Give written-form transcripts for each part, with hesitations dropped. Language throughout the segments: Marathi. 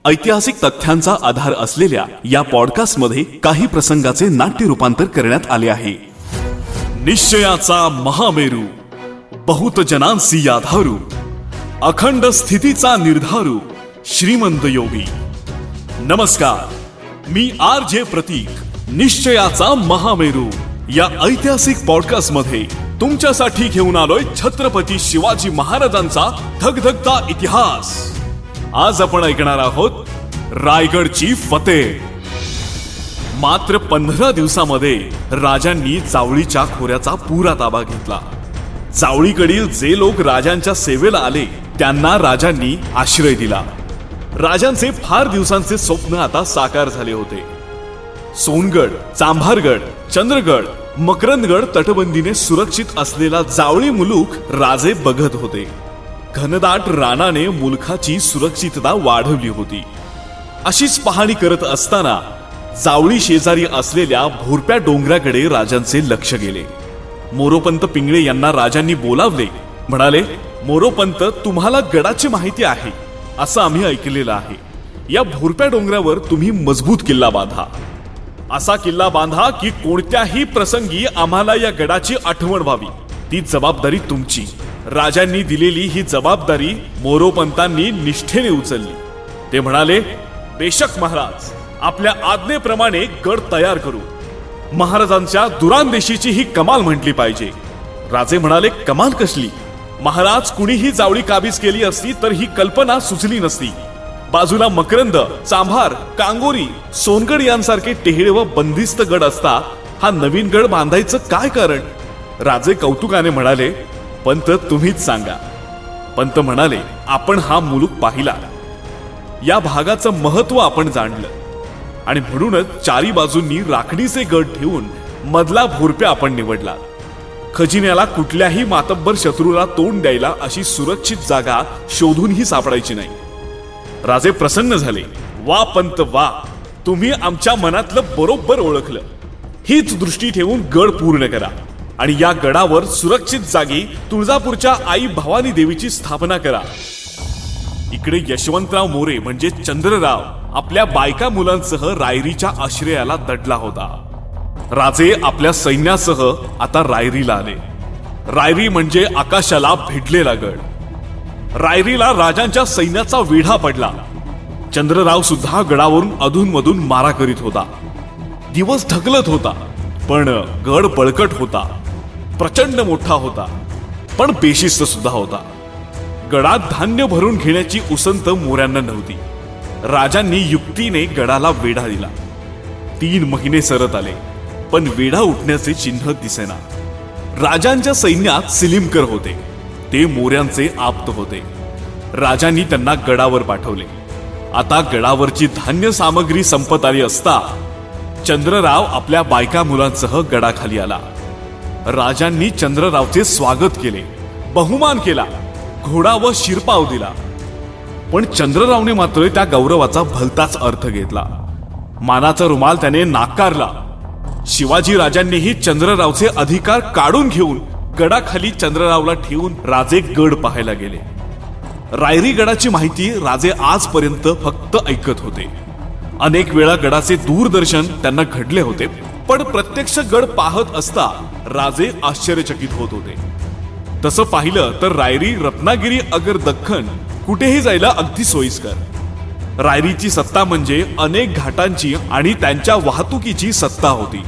ऐतिहासिक तथ्यांचा आधार असलेल्या या पॉडकास्टमध्ये काही प्रसंगाचे नाट्य रूपांतर करण्यात आले आहे। निश्चयाचा महामेरू, बहुत जनांसी आधारू, अखंड स्थितीचा निर्धारू, श्रीमंत योगी। नमस्कार, मी RJ प्रतीक, निश्चयाचा महामेरू या ऐतिहासिक पॉडकास्ट मध्ये तुमच्यासाठी घेऊन आलोय छत्रपती शिवाजी महाराजांचा धगधगता इतिहास। आज आपण ऐकणार आहोत रायगडची फतेह। मात्र 15 दिवसामध्ये राजांनी जावळीच्या खोऱ्याचा पुरा ताबा घेतला। जावळीकडील जे लोक राजांच्या सेवेला आले त्यांना राजांनी आश्रय दिला। राजांचे फार दिवसांचे स्वप्न आता साकार झाले होते। सोनगड, चांभारगड, चंद्रगड, मकरंदगड तटबंदीने सुरक्षित असलेला जावळी मुलूक राजे बघत होते। घनदाट रानाने मुलखाची सुरक्षितता वाढवली होती। अशीच पाहणी करत असताना जावळी शेजारी असलेल्या भोरप्या डोंगराकडे राजांचे लक्ष गेले। मोरोपंत पिंगळे यांना राजांनी बोलावले। म्हणाले, मोरोपंत, तुम्हाला गडाची माहिती आहे असं आम्ही ऐकलेलं आहे। या भोरप्या डोंगरावर तुम्ही मजबूत किल्ला बांधा। असा किल्ला बांधा की कोणत्याही प्रसंगी आम्हाला या गडाची आठवण व्हावी। ती जबाबदारी तुमची। राजांनी दिलेली ही जबाबदारी मोरोपंतांनी निष्ठेने उचलली। ते म्हणाले, बेशक महाराज, आपल्या आज्ञेप्रमाणे गड तयार करू। महाराजांच्या दुरांदेशीची ही कमाल म्हटली पाहिजे। राजे म्हणाले, कमाल कसली महाराज? कुणीही जावळी काबीज केली असती तर ही कल्पना सुचली नसती। बाजूला मकरंद, चांभार, कांगोरी, सोनगड यांसारखे टेहळे व बंदिस्त गड असता हा नवीन गड बांधायचं काय कारण? राजे कौतुकाने म्हणाले, पंत तुम्हीच सांगा। पंत म्हणाले, आपण हा मुलूक पाहिला, या भागाचं महत्व आपण जाणलं आणि म्हणूनच चारी बाजूंनी राखणीचे गड ठेवून मधला भोरप्या आपण निवडला। खजिन्याला कुठल्याही मातब्बर शत्रूला तोंड द्यायला अशी सुरक्षित जागा शोधूनही सापडायची नाही। राजे प्रसन्न झाले। वा पंत वा, तुम्ही आमच्या मनातलं बरोबर ओळखलं। हीच दृष्टी ठेवून गड पूर्ण करा आणि या गडावर सुरक्षित जागी तुळजापूरच्या आई भवानी देवीची स्थापना करा। इकडे यशवंतराव मोरे म्हणजे चंद्रराव आपल्या बायका मुलांसह रायरीच्या आश्रयाला दडला होता। राजे आपल्या सैन्यासह आता रायरीला आले। रायरी म्हणजे आकाशाला भिडलेला गड। रायरीला राजांच्या सैन्याचा वेढा पडला। चंद्रराव सुद्धा गडावरून अधूनमधून मारा करीत होता। दिवस ढकलत होता, पण गड बळकट होता, प्रचंड मोठा होता, पण बेशिस्त सुद्धा होता। गडात धान्य भरून घेण्याची उसंत मोऱ्यांना नव्हती। राजांनी युक्तीने गडाला वेढा दिला। 3 महिने सरत आले, पण वेढा उठण्याचे चिन्ह दिसेना। राजांच्या सैन्यात सिलीमकर होते, ते मोऱ्यांचे आप्त होते। राजांनी त्यांना गडावर पाठवले। आता गडावरची धान्य सामग्री संपत आली असता चंद्रराव आपल्या बायका मुलांसह गडाखाली आला। राजांनी चंद्ररावचे स्वागत केले, बहुमान केला, घोडा व शिरपाव दिला। पण चंद्ररावने मात्र त्या गौरवाचा भलताच अर्थ घेतला। मानाचा रुमाल त्याने नाकारला। शिवाजी राजांनीही चंद्ररावचे अधिकार काढून घेऊन गडाखाली चंद्ररावला ठेवून राजे गड पाहायला गेले। रायरी गडाची माहिती राजे आजपर्यंत फक्त ऐकत होते। अनेक वेळा गडाचे दूरदर्शन त्यांना घडले होते, पण प्रत्यक्ष गड पाहत असता राजे आश्चर्यचकित होत होते। तसं पाहिलं तर रायरी, रत्नागिरी अगर दख्खन कुठेही जायला अगदी सोयीस्कर। रायरीची सत्ता म्हणजे अनेक घाटांची आणि त्यांच्या वाहतुकीची सत्ता होती।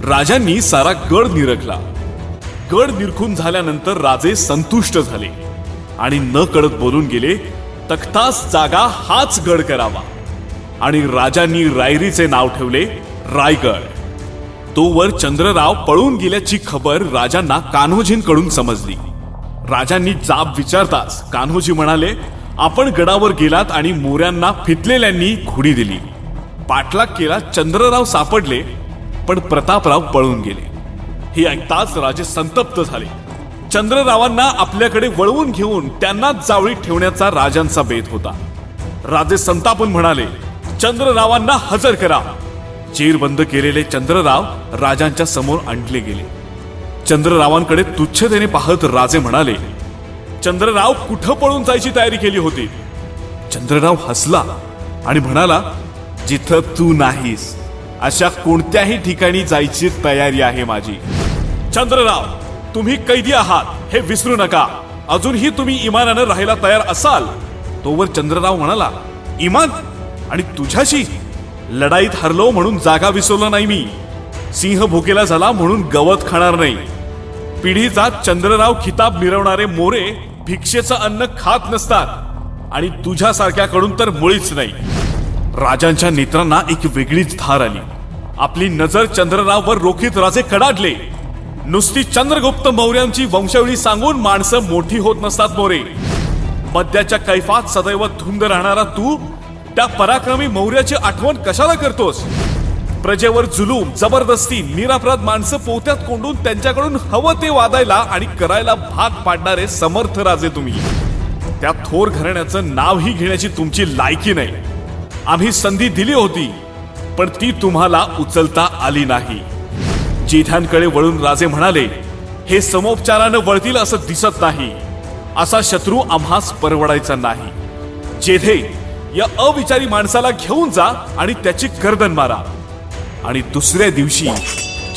राजांनी सारा गड निरखला। गड निरखून झाल्यानंतर राजे संतुष्ट झाले आणि न कळत बोलून गेले, तख्तास जागा हाच गड करावा। आणि राजांनी रायरीचे नाव ठेवले रायगड। तोवर चंद्रराव पळून गेल्याची खबर राजांना कान्होजींकडून समजली। राजांनी जाब विचारताच कान्होजी म्हणाले, आपण गडावर गेलात आणि मोऱ्यांना फितलेल्यांनी घोडी दिली, पाठलाग केला, चंद्रराव सापडले, पण प्रतापराव पळून गेले। हे ऐकताच राजे संतप्त झाले। चंद्ररावांना आपल्याकडे वळवून घेऊन त्यांना जावळीत ठेवण्याचा राजांचा बेत होता। राजे संतापून म्हणाले, चंद्ररावांना हजर करा। जेर बंद केलेले चंद्रराव राजांच्या समोर आणले गेले। चंद्ररावांकडे तुच्छतेने पाहत राजे म्हणाले, चंद्रराव कुठं पळून जायची तयारी केली होती? चंद्रराव हसला आणि म्हणाला, जिथं तू नाहीस अशा कोणत्याही ठिकाणी जायची तयारी आहे माझी. चंद्रराव, तुम्ही कैदी आहात हे विसरू नका. अजूनही तुम्ही इमानानं राहायला तयार असाल. तोवर चंद्रराव म्हणाला, इमान? आणि तुझ्याशी? लढाईत हरलो म्हणून जागा विसरलो नाही मी. सिंह भुकेला झाला म्हणून गवत खाणार नाही. पिढीचा चंद्रराव खिताब मिरवणारे मोरे भिक्षेचं अन्न खात नसतात आणि तुझ्यासारख्याकडून तर मुळीच नाही. राजांच्या नेत्रांना एक वेगळीच धार आली. आपली नजर चंद्रराववर रोखीत राजे कडाडले. नुसती चंद्रगुप्त मौर्यांची वंशावळी सांगून माणसं मोठी होत नसतात मोरे. मद्याच्या कैफात सदैव धुंद राहणारा तू त्या पराक्रमी मौर्याची आठवण कशाला करतोस? प्रजेवर जुलूम, जबरदस्ती, निरपराध माणसं पोत्यात कोंडून त्यांच्याकडून हवं ते वादायला आणि करायला भाग पाडणारे समर्थ राजे तुम्ही. त्या थोर घराण्याचं नावही घेण्याची तुमची लायकी नाही. आम्ही संधी दिली होती, पण ती तुम्हाला उचलता आली नाही. जेठ्यांकडे वळून राजे म्हणाले, हे समोपचारानं वळतील असं दिसत नाही. असा शत्रू आम्हास परवडायचा नाही. जेठे, या अविचारी माणसाला घेऊन जा आणि त्याची गर्दन मारा. आणि दुसऱ्या दिवशी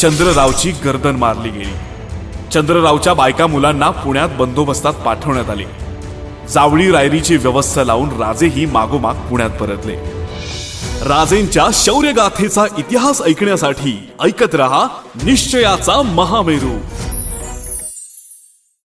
चंद्ररावची गर्दन मारली गेली. चंद्ररावच्या बायका मुलांना पुण्यात बंदोबस्तात पाठवण्यात आले. जावळी रायरीची व्यवस्था लावून राजेही मागोमाग पुण्यात परतले. राजेंच्या शौर्यगाथेचा इतिहास ऐकण्यासाठी ऐकत रहा निश्चयाचा महामेरू.